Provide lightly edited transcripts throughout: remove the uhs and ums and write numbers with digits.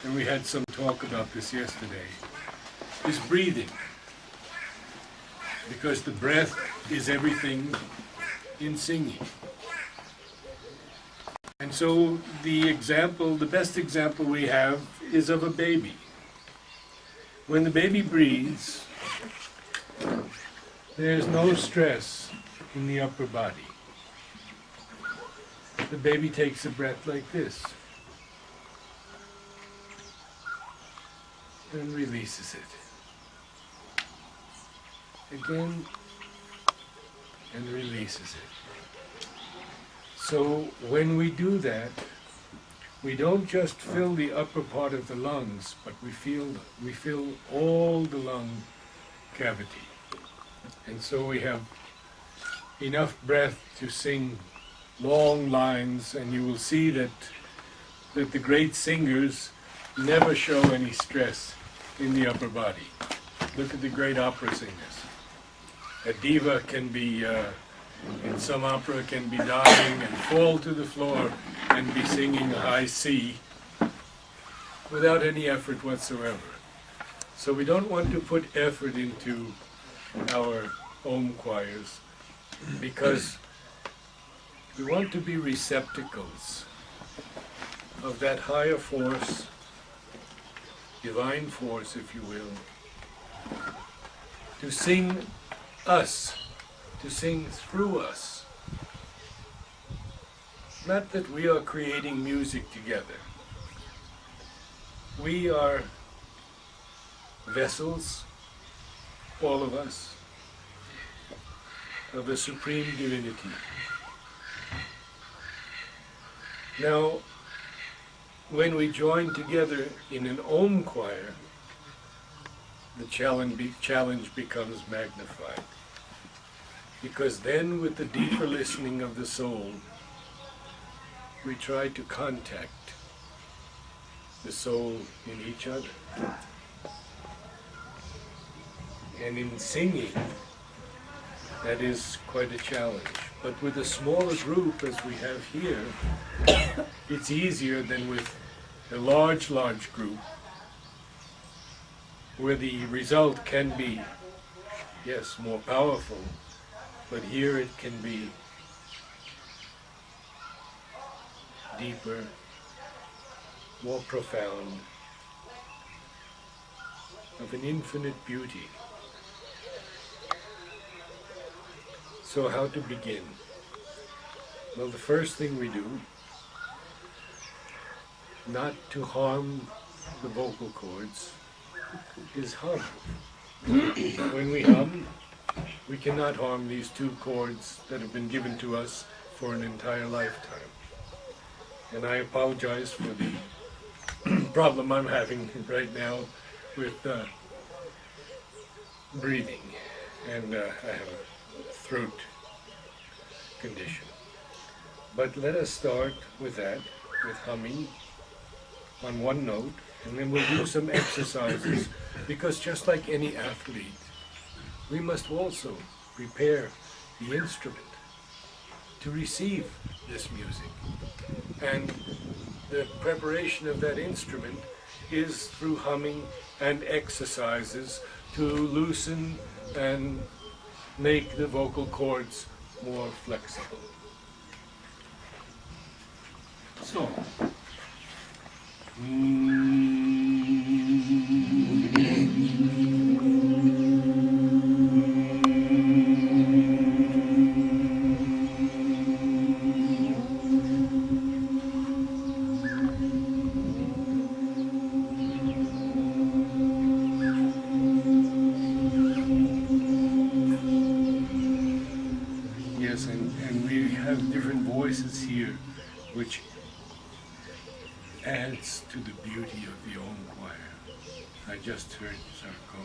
and we had some talk about this yesterday, is breathing. Because the breath is everything in singing. And so the best example we have is of a baby. When the baby breathes, there's no stress in the upper body. The baby takes a breath like this and releases it. Again, and releases it. So when we do that, we don't just fill the upper part of the lungs, but we fill all the lung cavity. And so we have enough breath to sing long lines, and you will see that the great singers never show any stress in the upper body. Look at the great opera singers. A diva can be, in some opera, can be dying and fall to the floor and be singing a high C without any effort whatsoever. So we don't want to put effort into our Om choirs because we want to be receptacles of that higher force, divine force, if you will, to sing us, to sing through us. Not that we are creating music together. We are vessels, all of us, of a supreme divinity. Now, when we join together in an Om choir, the challenge becomes magnified. Because then, with the deeper listening of the soul, we try to contact the soul in each other. And in singing, that is quite a challenge. But with a smaller group, as we have here, it's easier than with a large group, where the result can be, yes, more powerful, but here it can be deeper, more profound, of an infinite beauty. So how to begin? Well, the first thing we do, not to harm the vocal cords, is hum. When we hum, we cannot harm these two chords that have been given to us for an entire lifetime. And I apologize for the problem I'm having right now with breathing, and I have a throat condition. But let us start with that, with humming on one note, and then we'll do some exercises, because just like any athlete, we must also prepare the instrument to receive this music. And the preparation of that instrument is through humming and exercises to loosen and make the vocal cords more flexible. So, yes, and we have different voices here, which adds to the beauty of the Om choir. I just heard Sarko.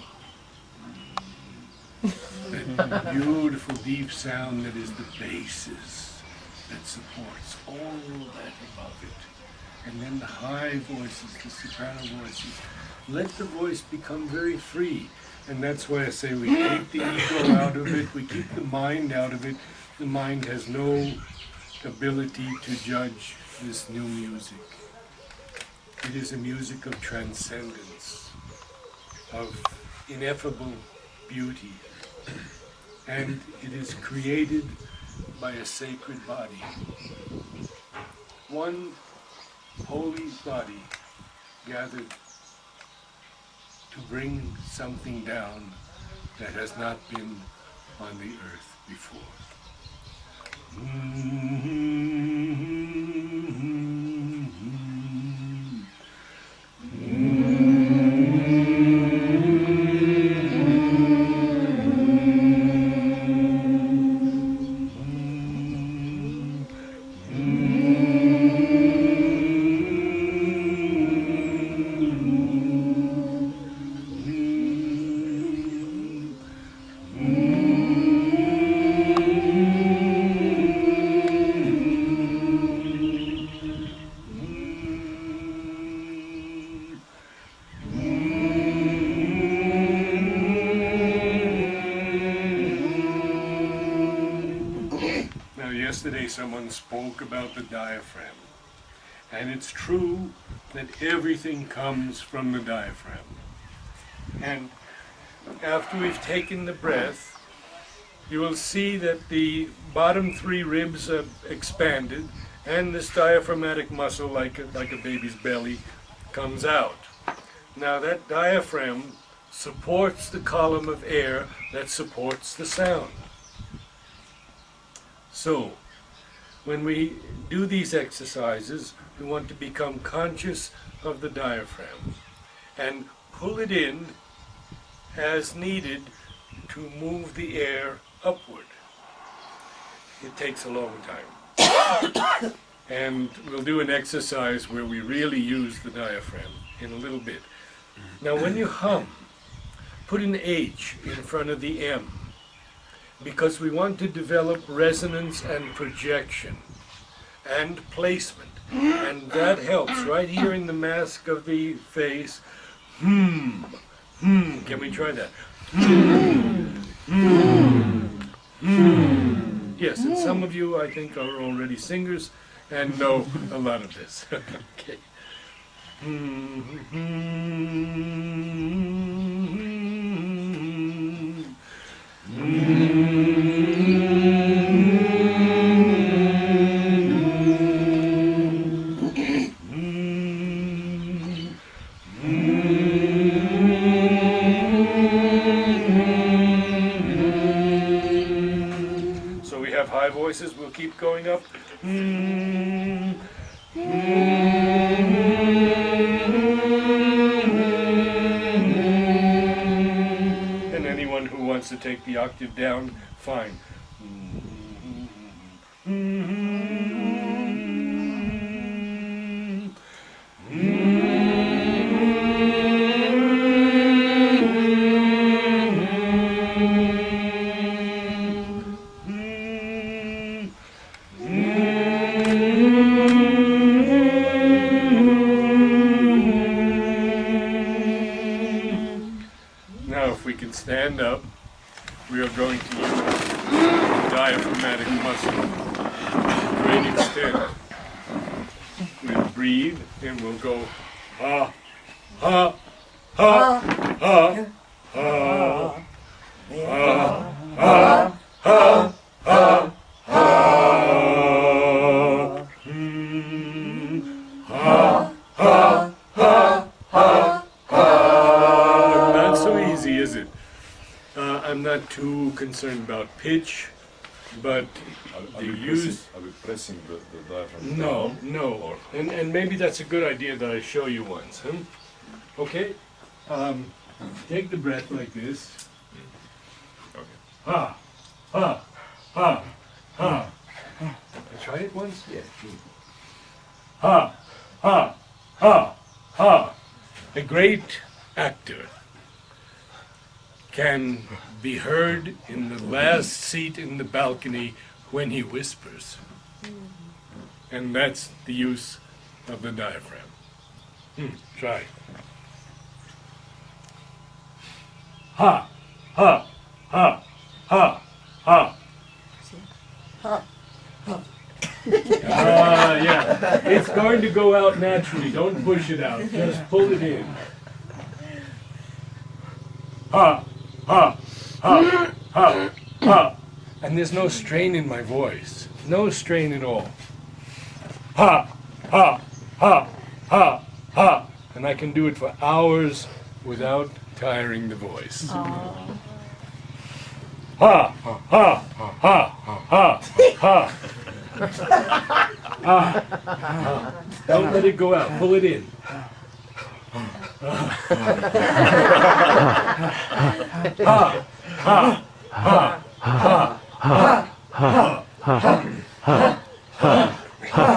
That beautiful deep sound that is the basis that supports all that above it. And then the high voices, the soprano voices. Let the voice become very free. And that's why I say we take the ego out of it, we keep the mind out of it. The mind has no ability to judge this new music. It is a music of transcendence, of ineffable beauty, and it is created by a sacred body. One holy body gathered to bring something down that has not been on the earth before. Yesterday someone spoke about the diaphragm, and it's true that everything comes from the diaphragm. And after we've taken the breath, you will see that the bottom three ribs are expanded, and this diaphragmatic muscle, like a baby's belly, comes out. Now that diaphragm supports the column of air that supports the sound. So, when we do these exercises, we want to become conscious of the diaphragm and pull it in as needed to move the air upward. It takes a long time. And we'll do an exercise where we really use the diaphragm in a little bit. Now when you hum, put an H in front of the M, because we want to develop resonance and projection and placement. And that helps right here in the mask of the face. Can we try that? Yes, and some of you I think are already singers and know a lot of this. Okay. So we have high voices, we'll keep going up. And anyone who wants to take the octave down, fine. Now if we can stand up, we are going to use the diaphragmatic muscle to a great extent. We'll breathe and we'll go ha, ha, ha, ha, ha, ha, ha, ha, ha, ha, ha, ha, ha, ha. Not so easy, is it? I'm not too concerned about pitch, but Are we pressing the diaphragm? No, no. And maybe that's a good idea that I show you once. Huh? Okay? Take the breath like this. Okay. Ha, ha, ha, ha. Try it once? Yeah. Ha, ha, ha, ha. A great actor can be heard in the last seat in the balcony when he whispers. And that's the use of the diaphragm. Try. Ha, ha, ha, ha, ha. Ha. Yeah. It's going to go out naturally. Don't push it out. Just pull it in. Ha, ha, ha, ha, ha. And there's no strain in my voice. No strain at all. Ha, ha, ha, ha, ha. And I can do it for hours without tiring the voice. Ha, ha, ha, ha, ha, ha. Don't let it go out. Pull it in.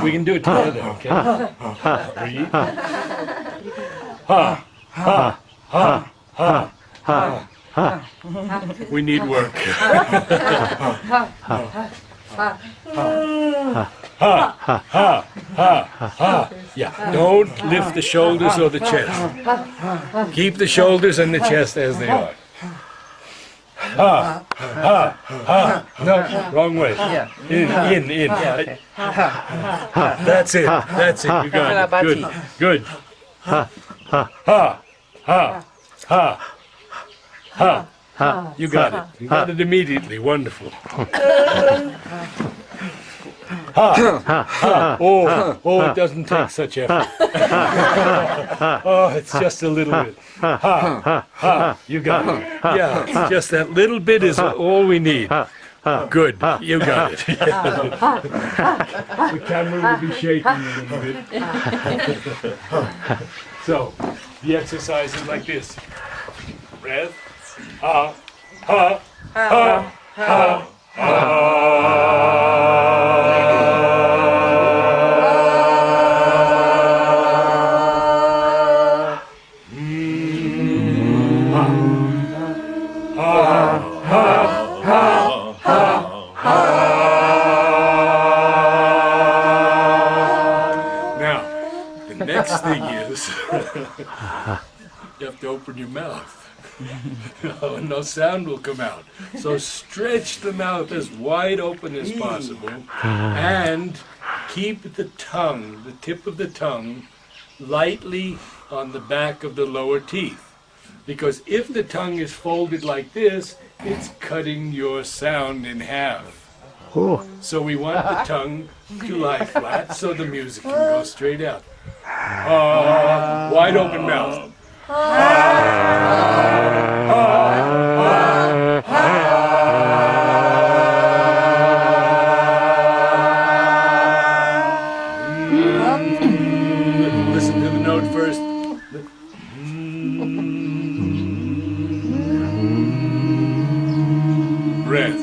We can do it together, okay? Breathe. Ha, ha, ha, ha, ha. We need work. Yeah, don't lift the shoulders or the chest. Keep the shoulders and the chest as they are. No, wrong way. In. That's it. You got it. Good. You got it. You got it immediately. Wonderful. Oh, it doesn't take such effort. Oh, it's just a little bit. You got it. Yeah, just that little bit is all we need. Good, you got it. The camera will be shaking a little bit. So, the exercise is like this. Breath. Ha, ha, ha, ha, Now, the next thing is you have to open your mouth. No sound will come out. So stretch the mouth as wide open as possible and keep the tongue, the tip of the tongue, lightly on the back of the lower teeth. Because if the tongue is folded like this, it's cutting your sound in half. So we want the tongue to lie flat so the music can go straight out. Wide open mouth. Listen to the note first. Breath.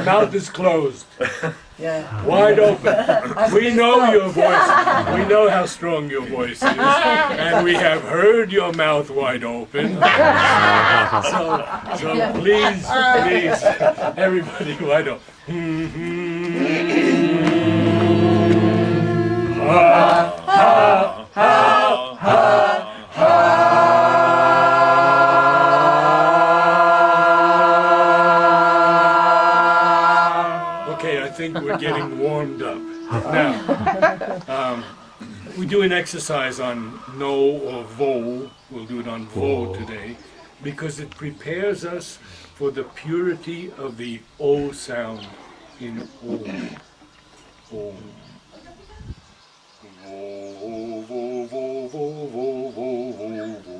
Mouth is closed. Yeah. Wide open. We know your voice. We know how strong your voice is. And we have heard your mouth wide open. So please, everybody wide open. I think we're getting warmed up. Now, we do an exercise on no or vo. We'll do it on vo today because it prepares us for the purity of the O sound in O. O. Vo, vo, vo, vo, vo, vo, vo, vo.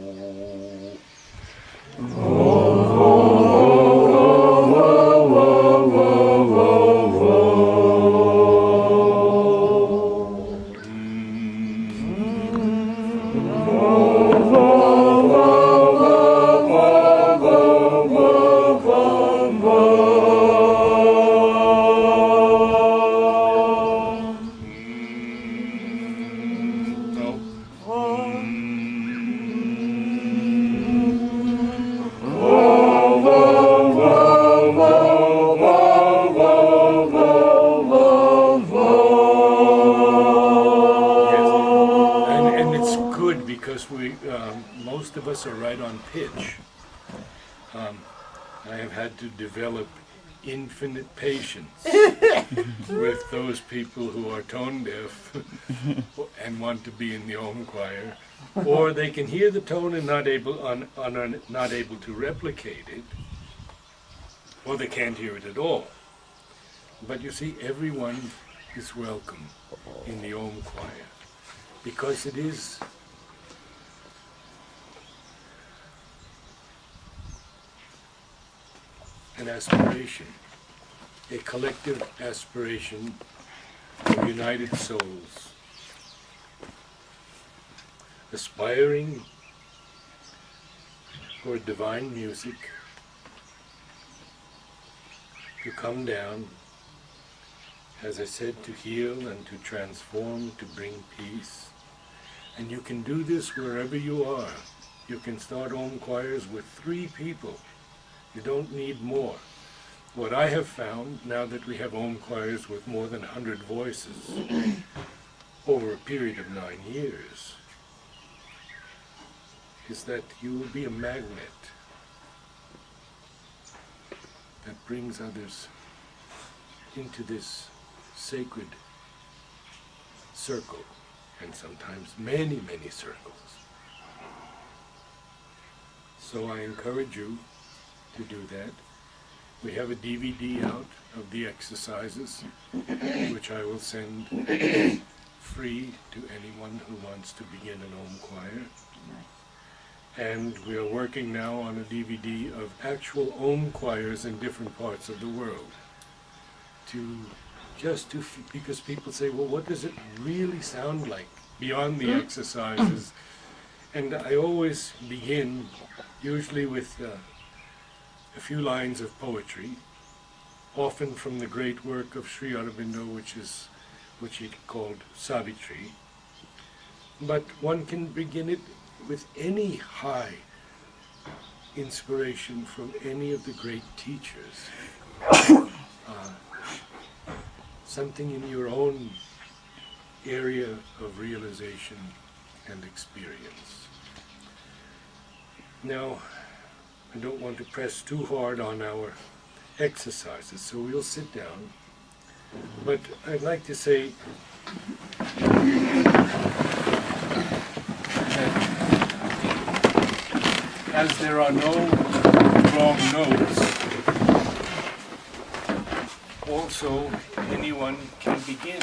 most of us are right on pitch. I have had to develop infinite patience with those people who are tone deaf and want to be in the home choir, or they can hear the tone and not able to replicate it, or they can't hear it at all. But you see, everyone is welcome in the home choir, because it is an aspiration, a collective aspiration of united souls, aspiring for divine music to come down, as I said, to heal and to transform, to bring peace. And you can do this wherever you are. You can start home choirs with 3 people. You don't need more. What I have found, now that we have home choirs with more than 100 voices over a period of 9 years, is that you will be a magnet that brings others into this sacred circle, and sometimes many, many circles. So I encourage you to do that. We have a DVD out of the exercises, which I will send free to anyone who wants to begin an home choir. And we are working now on a DVD of actual home choirs in different parts of the world, because people say, well, what does it really sound like beyond the exercises? And I always begin usually with a few lines of poetry, often from the great work of Sri Aurobindo, which he called Savitri. But one can begin it with any high inspiration from any of the great teachers. Something in your own area of realization and experience. Now, I don't want to press too hard on our exercises, so we'll sit down. But I'd like to say that as there are no wrong notes, also anyone can begin.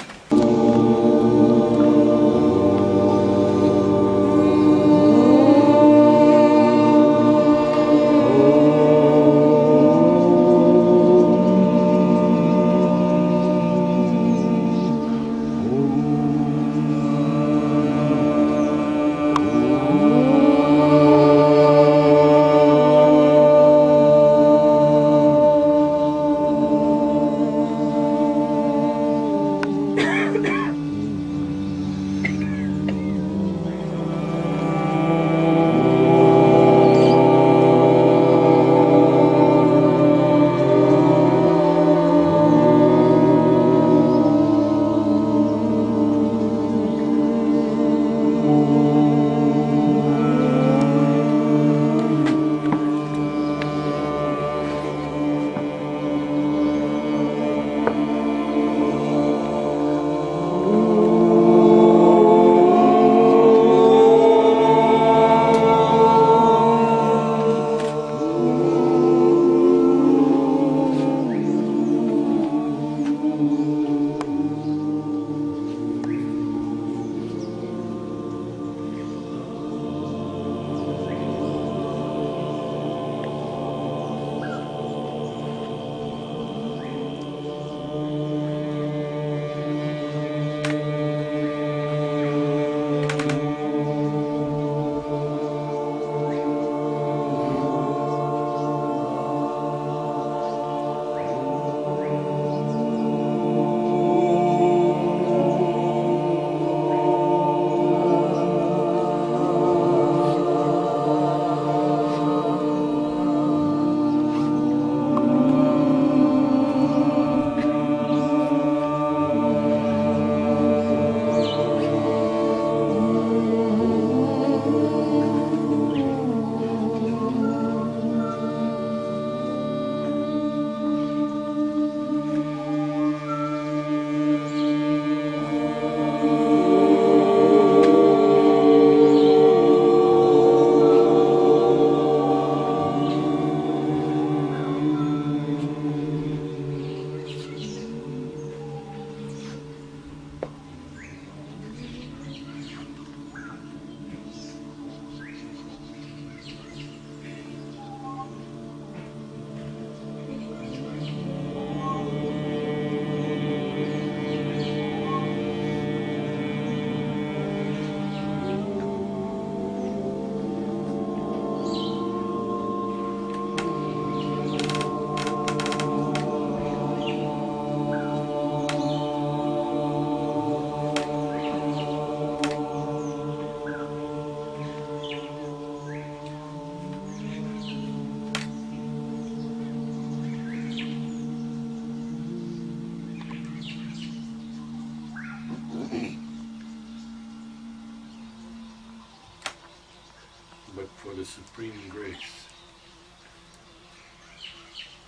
for the supreme grace.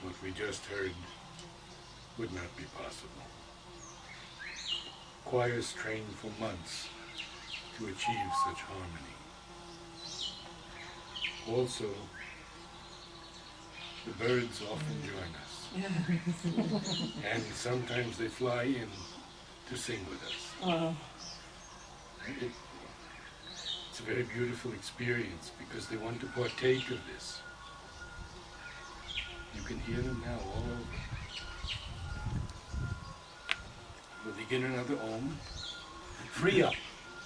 What we just heard would not be possible. Choirs train for months to achieve such harmony. Also, the birds often join us. And sometimes they fly in to sing with us. It's a very beautiful experience because they want to partake of this. You can hear them now all over. We'll begin another Om. Free up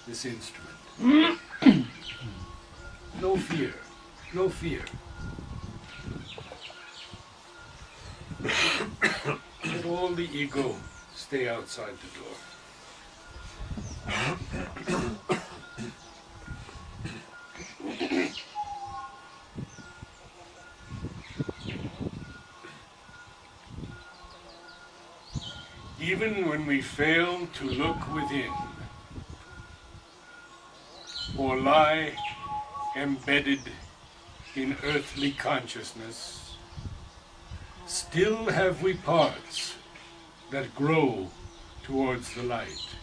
this instrument. No fear, no fear. Let all the ego stay outside the door. Even when we fail to look within, or lie embedded in earthly consciousness, still have we parts that grow towards the light.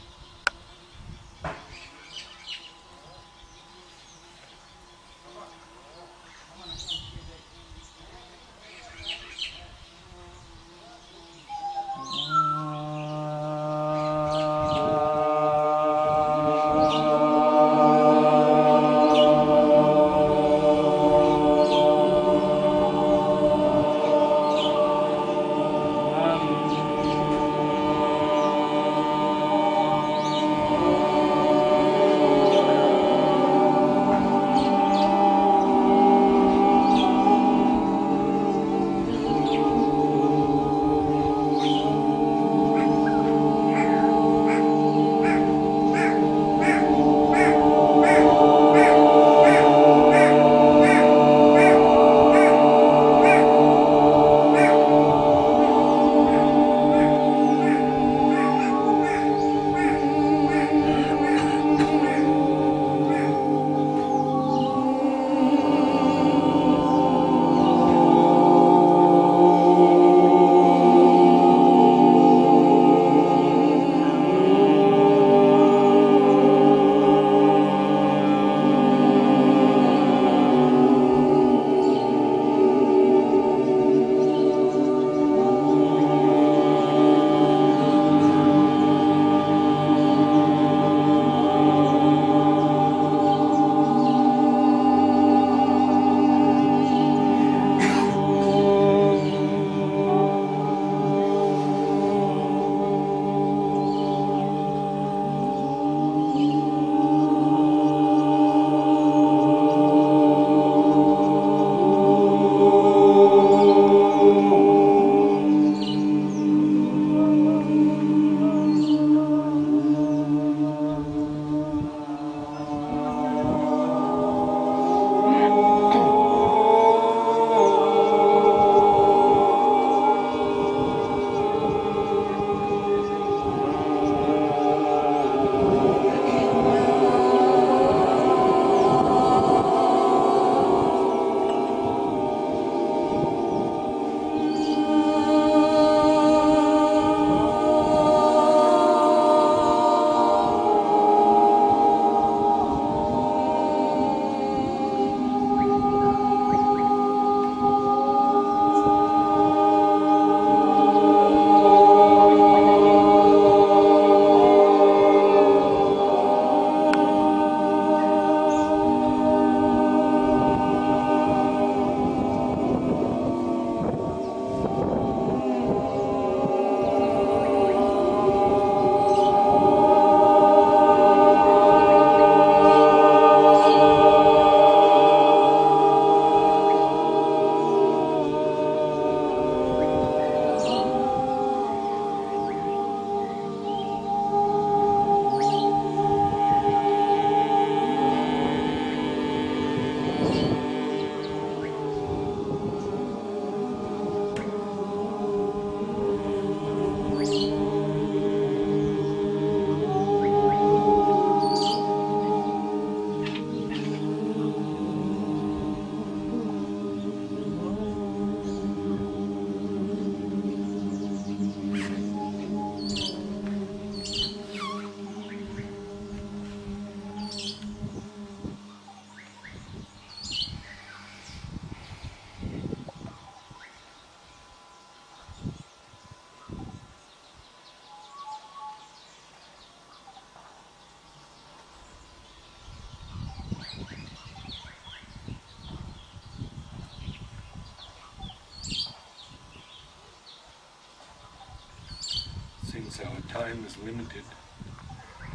since our time is limited,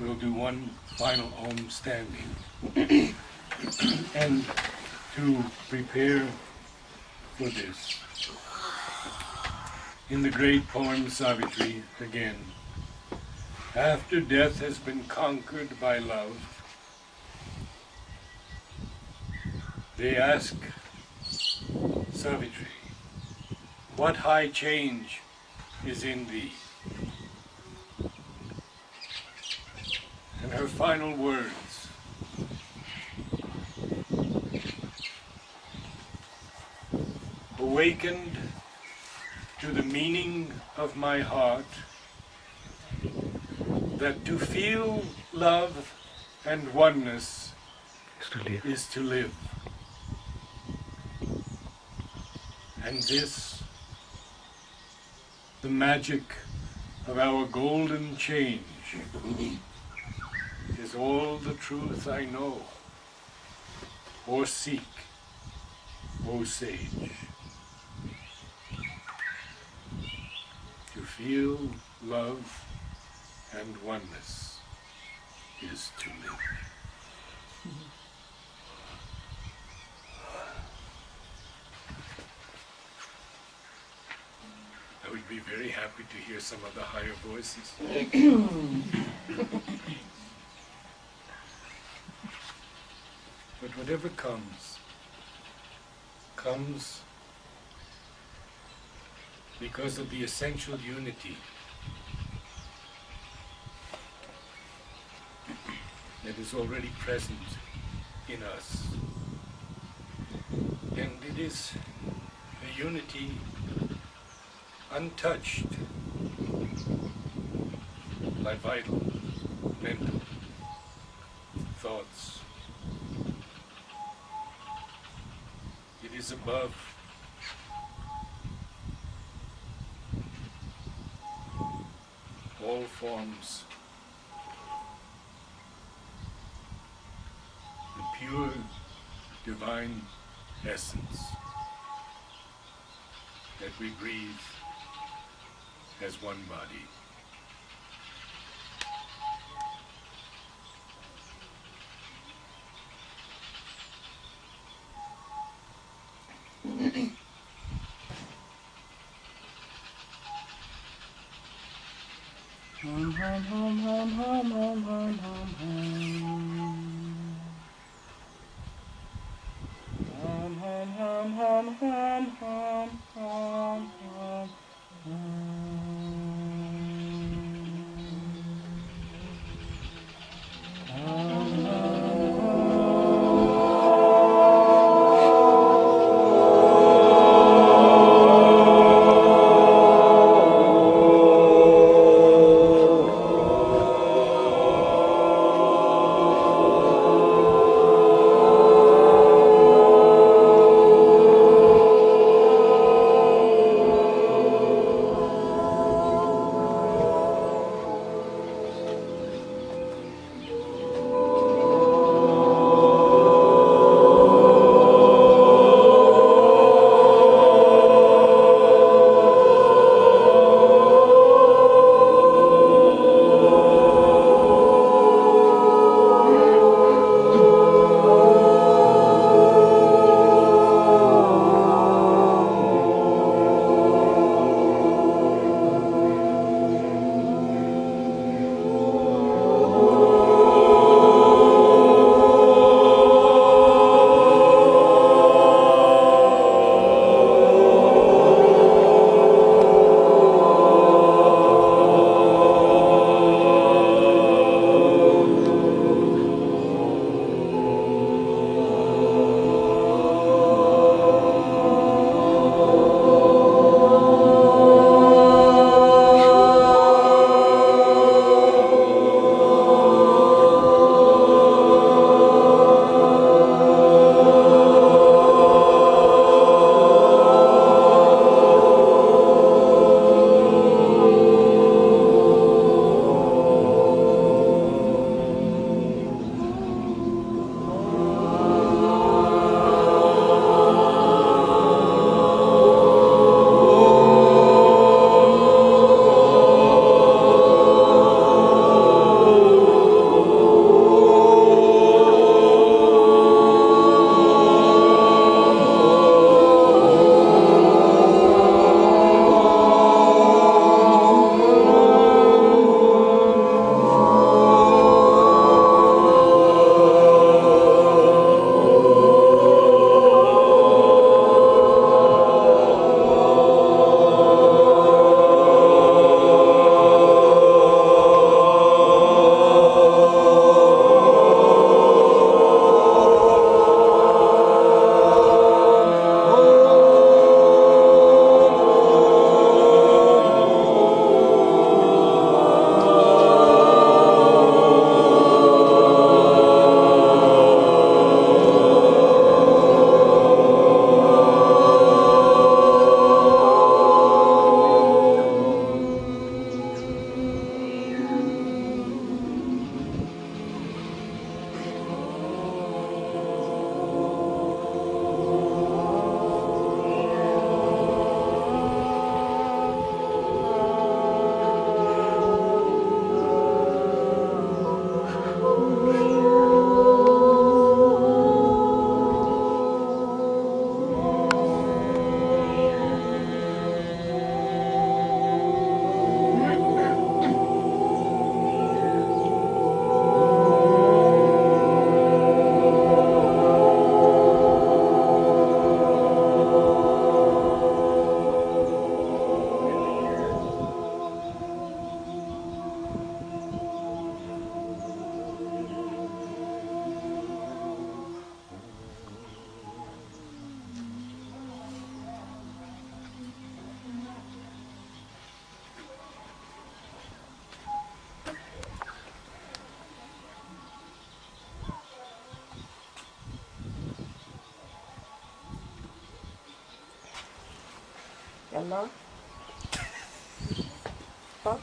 we'll do one final Om standing. And to prepare for this, in the great poem Savitri, again, after death has been conquered by love, they ask Savitri, what high change is in thee? And her final words, awakened to the meaning of my heart, that to feel love and oneness is to live. And this, the magic of our golden change, is all the truth I know, or seek, O sage. To feel love and oneness is to live. I would be very happy to hear some of the higher voices. But whatever comes, comes because of the essential unity that is already present in us. And it is a unity untouched by vital, mental thoughts. It is above all forms. The pure divine essence that we breathe as one body. Hum, hum, hum, hum, hum, hum, hum, hum, hum. Hum, hum, hum, hum, hum, hum, hum, hum, يلا حط.